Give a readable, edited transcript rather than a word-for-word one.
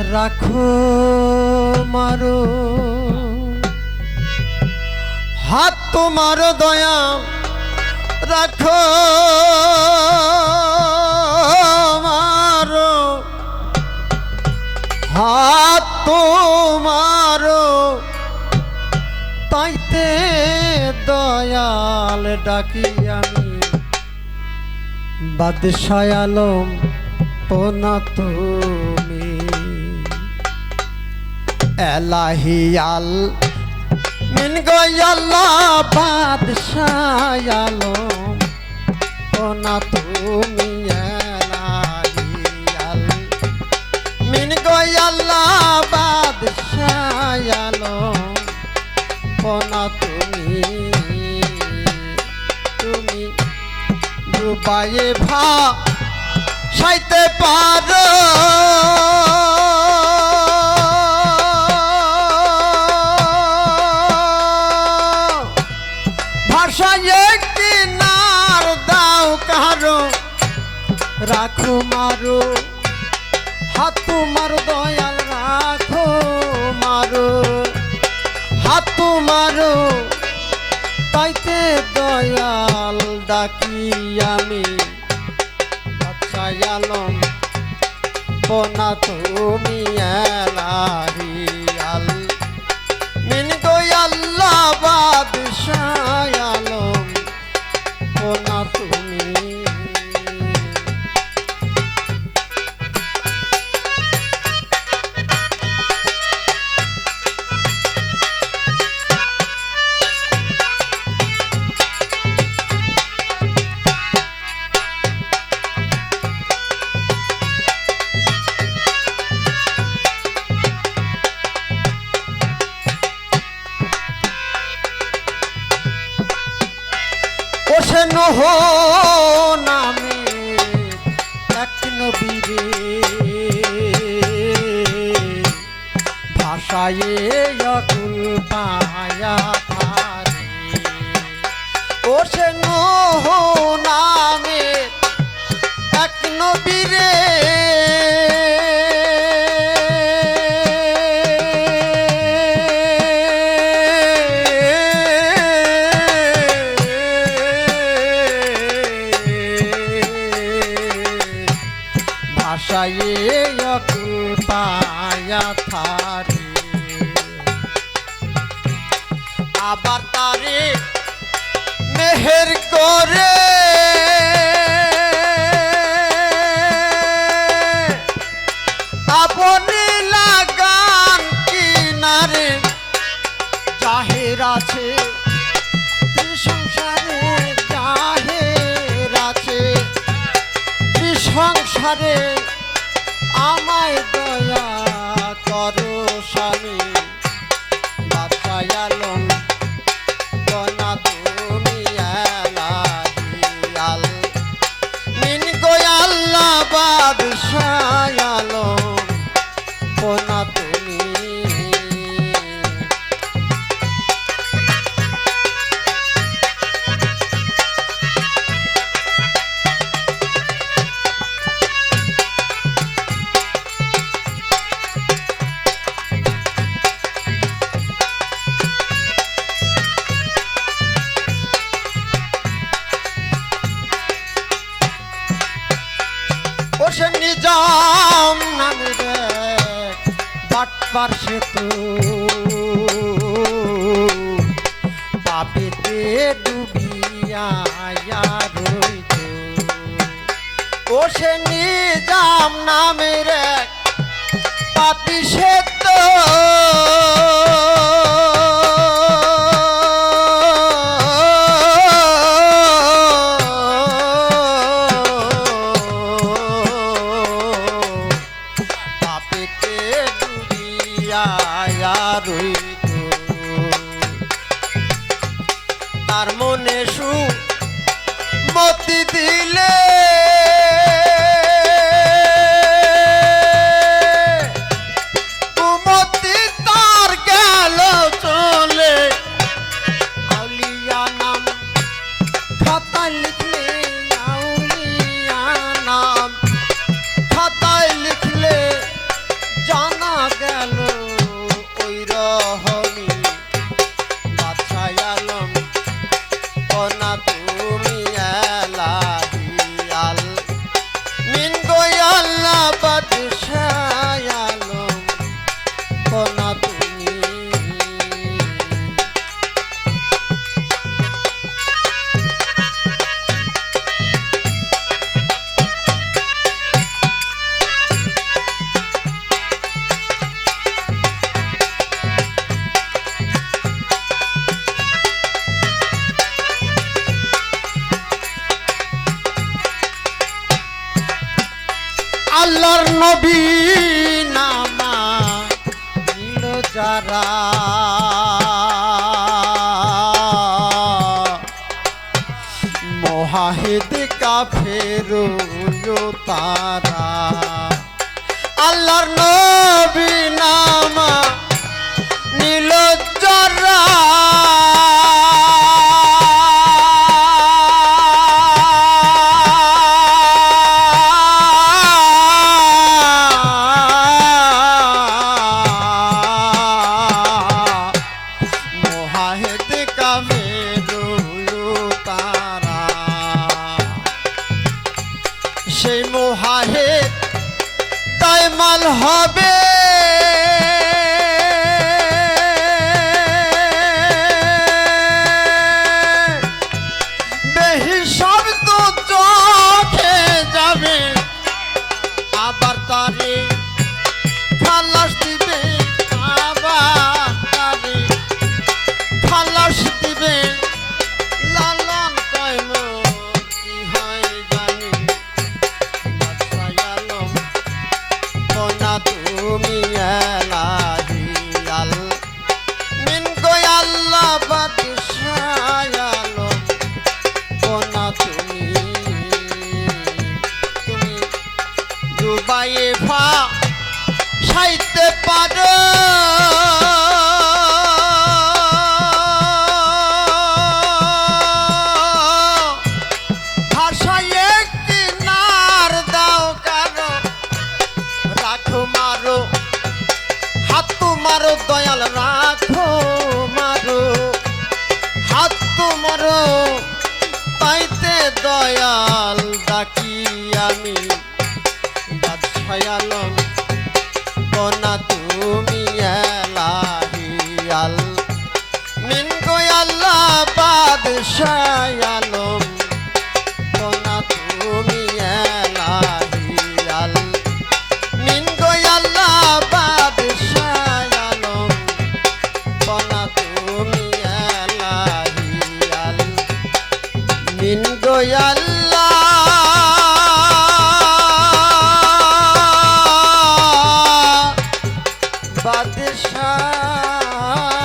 রাখো মারো হাত তোমার দয়া রাখো মারো হাত তোমার তাইতে দয়াল ডাকি আমি বাদশাহ আলম পোনা তুমি এলাহিয়াল মিন গয়াল্লাহ বাদশাহ আলম পোনা তুমি এলাহিয়াল মিন গয়াল্লাহ বাদশাহ আলম পোনা তুমি তুমি ডুবায়ে ভাসাইতে পারো ভাসাইয়ে কিনার দাও কারো রাখো মারো হাত তোমার দয়াল রাখো মারো হাত তোমারো তাইতে দয়াল ডাকি আমি বাদশাহ আলম পোনা তুমি এলাহিয়াল মিন গয়াল্লাহ বাদশাহ আলম পোনা তুমি ওসে নূহ নামে এক নবীরে ভাষায়ে অকুল পায়া থারে ওসে নূহ নামে এক নবীরে ভাষায়ে অকুল পায়া থারে আবার তারে মেহের করে আপনি লাগান কিনারে জাহের আছে সংসারে জাহের আছে সংসারে আমায় দয়া করো স্বামী বাদশাহ আলম পোনা তুমি এলাহিয়াল মিন গয়াল্লাহ বাদশাহ আলম পোনা তুমি ওসে নিজাম নামের বাটপার সেতু পাপেতে ডুবিয়া রইত ওসে নিজাম নামের পাপি সেতু তার মনে সুমতি দিলে কুমতি তার গেল চলে আউলিয়া নাম খাতায় লিখলে আউলিয়া নাম খাতায় লিখলে জান নবী নামা নীল যারা মোহাহিদ কাফের তারা আল্লাহর নবী নামা নীল যারা সেই মোহাহিদ দাইমাল হবে বেহিসাব তো চোখে যাবে আবার তারে খালাস দিবে আবার তারে খালাস দিবে লালন কইম কি হয় জানি তুমি এলাহি আল মিন গো আল্লাহ বাদশাহ আলম কোনা তুমি ডুবাইয়ে ফা সাইতে পারো ভাষায় একটি নার দাও কারো রাখো মারো হাত তোমারো দয়াল রাখো মারো হাত তোমারো তাইতে দয়াল ডাকি আমি বাদশাহ আলম কোনা তুমি এলাহি আল মিন গো আল্লাহ বাদশাহ আলম কোনা তুমি এলাহি আল মিন গো আল্লাহ বাদশাহ আলম কোনা তুমি এলাহি আল মিন গো আল্লাহ বাদশাহ